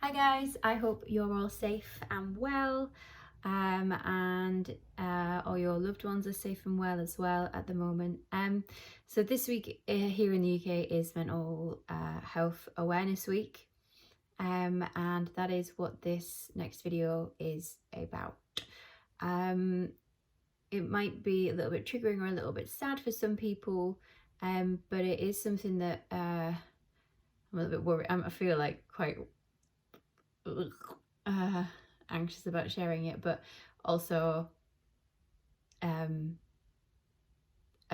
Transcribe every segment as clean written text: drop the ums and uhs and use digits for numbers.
Hi guys, I hope you're all safe and well, and all your loved ones are safe and well as well at the moment. So this week here in the UK is Mental Health Awareness Week, and that is what this next video is about. It might be a little bit triggering or a little bit sad for some people, but it is something that I'm a little bit worried. I feel like quite uh, anxious about sharing it, but also I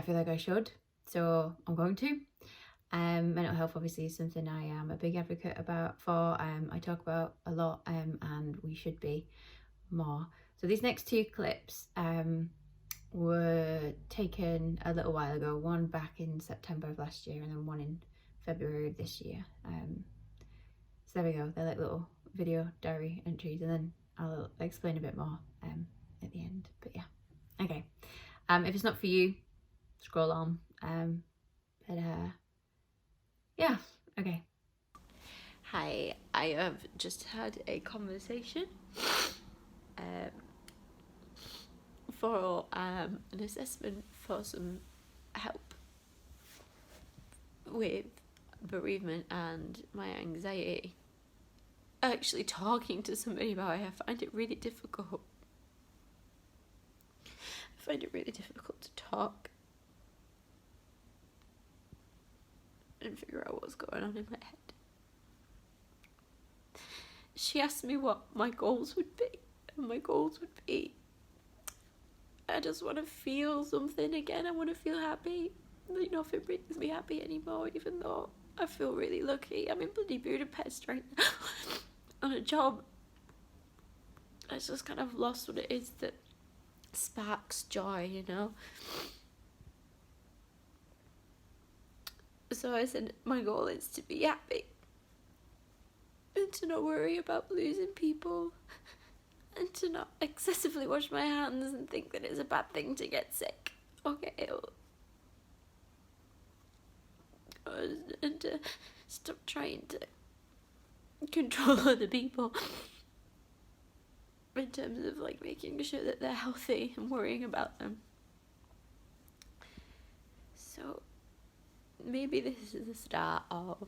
feel like I should, so I'm going to. Mental health obviously is something I am a big advocate about for. I talk about a lot, and we should be more. So these next two clips were taken a little while ago, one back in September of last year and then one in February of this year. So there we go, they're like little video diary entries, and then I'll explain a bit more at the end. But yeah, okay. If it's not for you, scroll on. But yeah, okay. Hi, I have just had a conversation for an assessment for some help with bereavement and my anxiety. Actually talking to somebody about it, I find it really difficult. I find it really difficult to talk and figure out what's going on in my head. She asked me what my goals would be, and my goals would be I just want to feel something again. I want to feel happy. Nothing brings me happy anymore, even though I feel really lucky. I'm in bloody Budapest right now on a job. I just kind of lost what it is that sparks joy, So I said my goal is to be happy and to not worry about losing people and to not excessively wash my hands and think that it's a bad thing to get sick or get ill. And to stop trying to control other people in terms of like making sure that they're healthy and worrying about them. So maybe this is the start of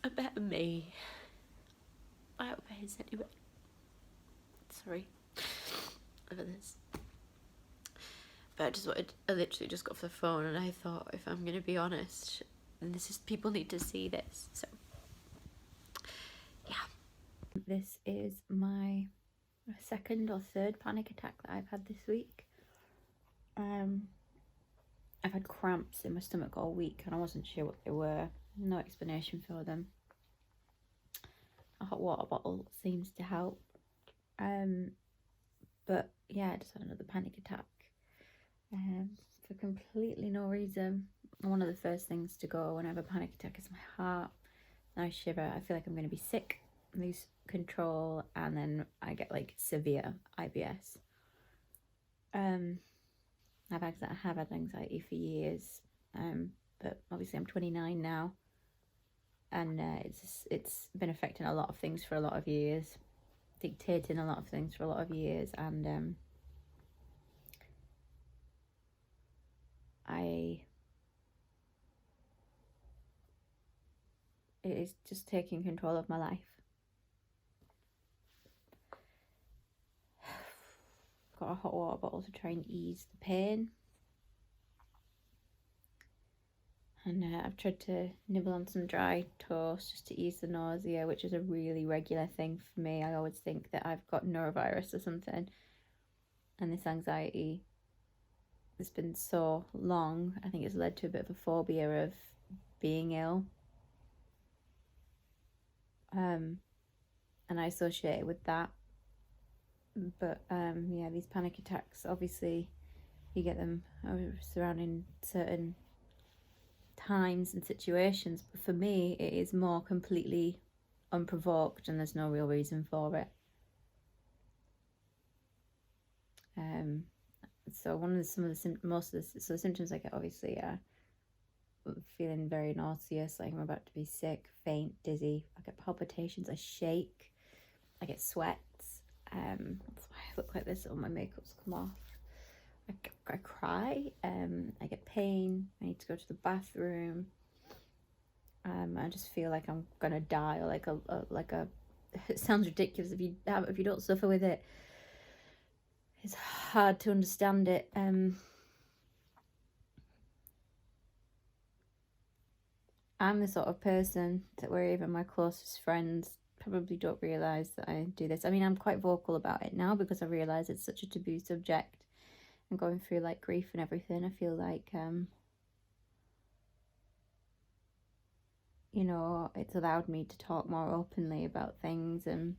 a better me. I hope it is anyway. Sorry for this. But I literally just got off the phone and I thought, if I'm going to be honest, and people need to see this. So, yeah. This is my second or third panic attack that I've had this week. I've had cramps in my stomach all week and I wasn't sure what they were. No explanation for them. A hot water bottle seems to help. But yeah, I just had another panic attack for completely no reason. One of the first things to go when I have a panic attack is my heart. I shiver. I feel like I'm going to be sick, lose control, and then I get like severe IBS. I've had anxiety for years, but obviously I'm 29 now, and it's been affecting a lot of things for a lot of years, dictating a lot of things for a lot of years, and it is just taking control of my life. Got a hot water bottle to try and ease the pain. And I've tried to nibble on some dry toast just to ease the nausea, which is a really regular thing for me. I always think that I've got norovirus or something. And this anxiety has been so long, I think it's led to a bit of a phobia of being ill. And I associate it with that. But yeah, these panic attacks, obviously you get them surrounding certain times and situations, but for me it is more completely unprovoked and there's no real reason for it. So most of the symptoms I get obviously are feeling very nauseous, like I'm about to be sick, faint, dizzy. I get palpitations, I shake, I get sweats. That's why I look like this. All my makeup's come off. I cry. I get pain. I need to go to the bathroom. I just feel like I'm gonna die, or like a. It sounds ridiculous if you don't suffer with it. It's hard to understand it. I'm the sort of person that where even my closest friends probably don't realise that I do this. I mean, I'm quite vocal about it now because I realise it's such a taboo subject. And going through like grief and everything, I feel like you know, it's allowed me to talk more openly about things. And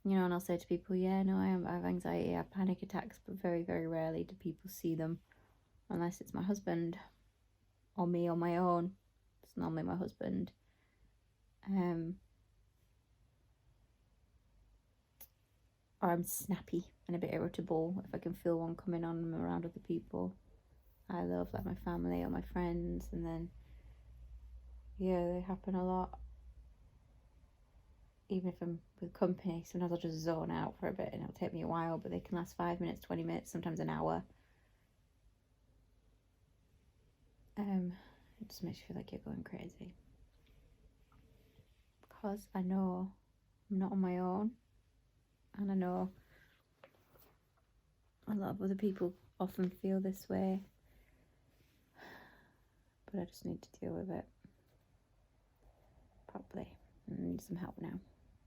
you know, and I'll say to people, yeah, no, I have anxiety, I have panic attacks, but very, very rarely do people see them unless it's my husband or me on my own. It's normally my husband. Or I'm snappy and a bit irritable if I can feel one coming on and around other people. I love like my family or my friends, and then yeah, they happen a lot. Even if I'm with company, sometimes I'll just zone out for a bit and it'll take me a while, but they can last 5 minutes, 20 minutes, sometimes an hour. It just makes you feel like you're going crazy. Because I know I'm not on my own, and I know a lot of other people often feel this way, but I just need to deal with it properly. I need some help now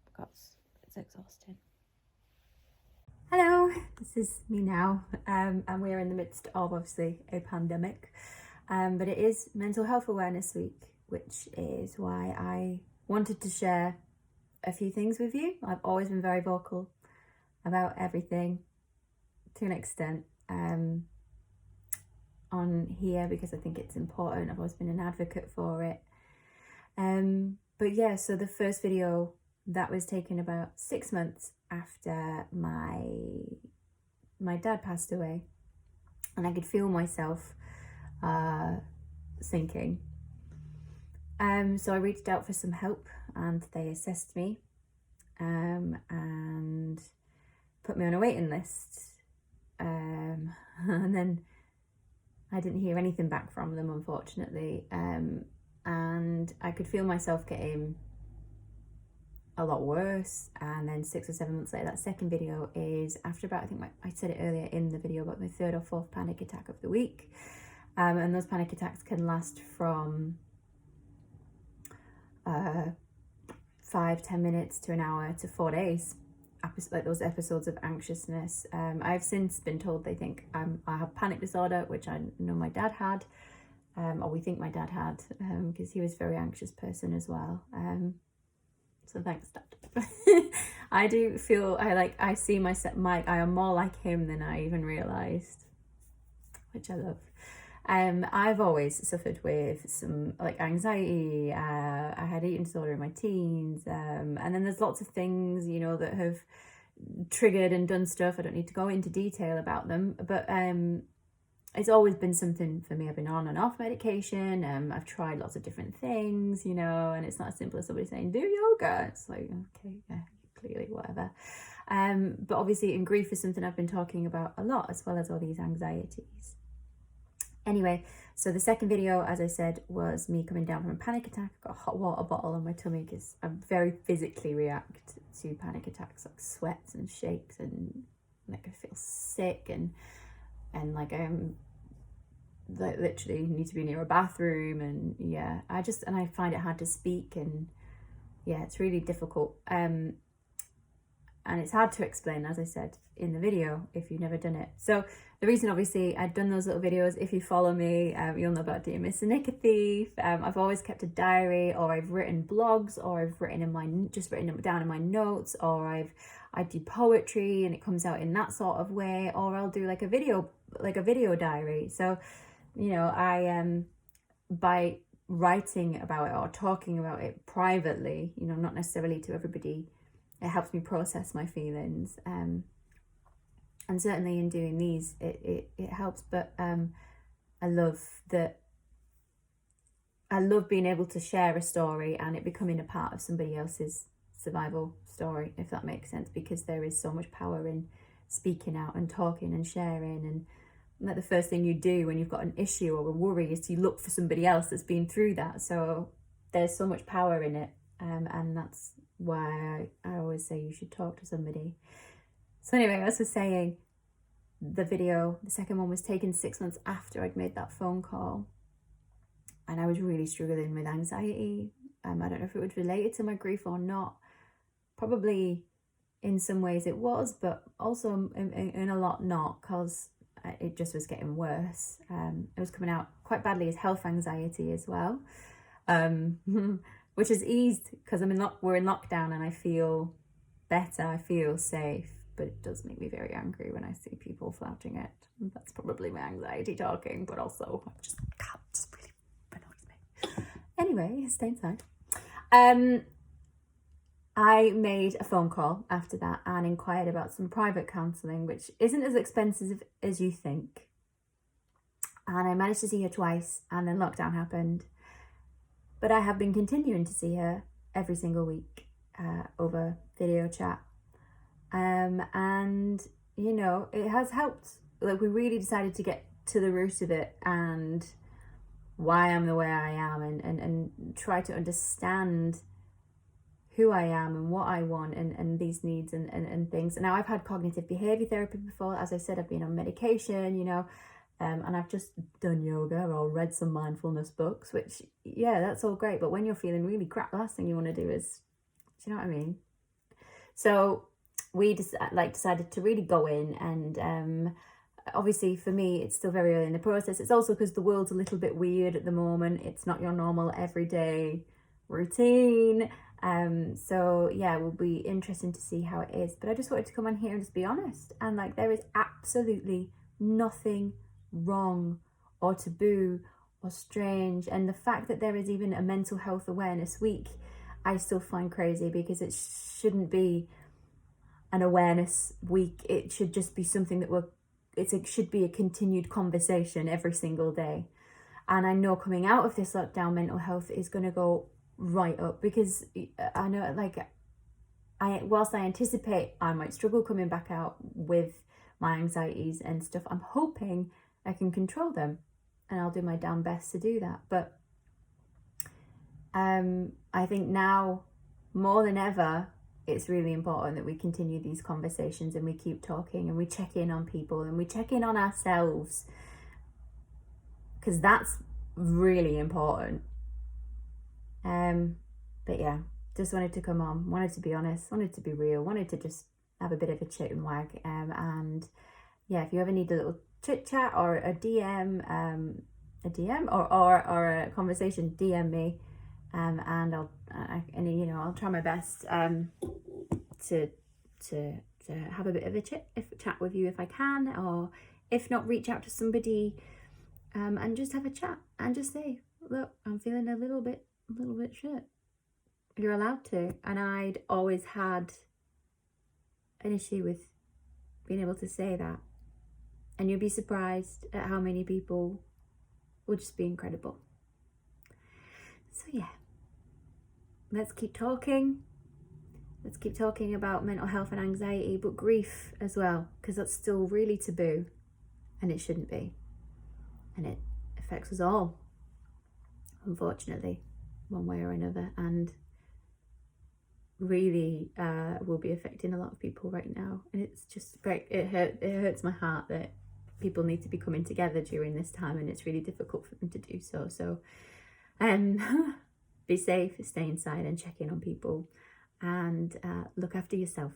because it's exhausting. Hello, this is me now, and we're in the midst of obviously a pandemic, but it is Mental Health Awareness Week, which is why I wanted to share a few things with you. I've always been very vocal about everything to an extent on here because I think it's important. I've always been an advocate for it. But yeah, so the first video that was taken about 6 months after my dad passed away, and I could feel myself sinking. So I reached out for some help, and they assessed me and put me on a waiting list. And then I didn't hear anything back from them, unfortunately. And I could feel myself getting a lot worse. And then 6 or 7 months later, that second video is after about, I think I said it earlier in the video, about my 3rd or 4th panic attack of the week. And those panic attacks can last from 5-10 minutes to an hour to 4 days. Like those episodes of anxiousness. I've since been told they think I have panic disorder, which I know my dad had, or we think my dad had, because he was a very anxious person as well. So thanks, Dad. I do feel I see I am more like him than I even realised, which I love. I've always suffered with some like anxiety. I had eating disorder in my teens, and then there's lots of things, you know, that have triggered and done stuff. I don't need to go into detail about them, but it's always been something for me. I've been on and off medication. I've tried lots of different things, you know, and it's not as simple as somebody saying do yoga. It's like, okay, yeah, clearly, whatever. But obviously, in grief is something I've been talking about a lot, as well as all these anxieties. Anyway, so the second video, as I said, was me coming down from a panic attack. I got a hot water bottle on my tummy because I very physically react to panic attacks, like sweats and shakes, and like I feel sick and like I'm like literally need to be near a bathroom, and yeah, I find it hard to speak, and yeah, it's really difficult. And it's hard to explain, as I said in the video, if you've never done it. So the reason, obviously, I've done those little videos, if you follow me, you'll know about Dear Miss Nick a Thief. I've always kept a diary, or I've written blogs, or I've written them down in my notes, or I do poetry and it comes out in that sort of way, or I'll do like a video diary. So, you know, I by writing about it or talking about it privately, you know, not necessarily to everybody, it helps me process my feelings, and certainly in doing these it helps. But I love that I love being able to share a story and it becoming a part of somebody else's survival story, if that makes sense, because there is so much power in speaking out and talking and sharing. And like the first thing you do when you've got an issue or a worry is to look for somebody else that's been through that. So there's so much power in it, and that's why I always say you should talk to somebody. So anyway, as I was saying, the second one was taken 6 months after I'd made that phone call, and I was really struggling with anxiety. I don't know if it was related to my grief or not. Probably in some ways it was, but also in a lot not, because it just was getting worse. It was coming out quite badly as health anxiety as well, which has eased because we're in lockdown and I feel better, I feel safe, but it does make me very angry when I see people flouting it. That's probably my anxiety talking, but also I just really annoys me. Anyway, stay inside. I made a phone call after that and inquired about some private counselling, which isn't as expensive as you think. And I managed to see her twice, and then lockdown happened. But I have been continuing to see her every single week over video chat. And, you know, it has helped. Like, we really decided to get to the root of it and why I'm the way I am, and try to understand who I am and what I want and these needs and things. And now I've had cognitive behavior therapy before. As I said, I've been on medication, you know, and I've just done yoga or read some mindfulness books, which, yeah, that's all great. But when you're feeling really crap, the last thing you want to do is, do you know what I mean? So we decided to really go in, and obviously for me, it's still very early in the process. It's also because the world's a little bit weird at the moment. It's not your normal everyday routine. So yeah, it will be interesting to see how it is. But I just wanted to come on here and just be honest. And like, there is absolutely nothing wrong or taboo or strange. And the fact that there is even a mental health awareness week, I still find crazy, because it shouldn't be an awareness week. It should just be something that it should be a continued conversation every single day. And I know coming out of this lockdown, mental health is going to go right up, because I know, like, whilst I anticipate I might struggle coming back out with my anxieties and stuff, I'm hoping I can control them, and I'll do my damn best to do that. But I think now more than ever, it's really important that we continue these conversations and we keep talking and we check in on people and we check in on ourselves, because that's really important. But yeah, just wanted to come on, wanted to be honest, wanted to be real, wanted to just have a bit of a chit and wag. And yeah, if you ever need a little chit chat or a DM or a conversation, DM me, and I'll try my best to have a bit of a chat with you if I can, or if not, reach out to somebody and just have a chat and just say, look, I'm feeling a little bit shit. You're allowed to. And I'd always had an issue with being able to say that. And you'll be surprised at how many people will just be incredible. So yeah, let's keep talking. Let's keep talking about mental health and anxiety, but grief as well, because that's still really taboo, and it shouldn't be. And it affects us all, unfortunately, one way or another, and really will be affecting a lot of people right now. And it's just it hurts my heart that people need to be coming together during this time, and it's really difficult for them to do so. So be safe, stay inside and check in on people, and look after yourself.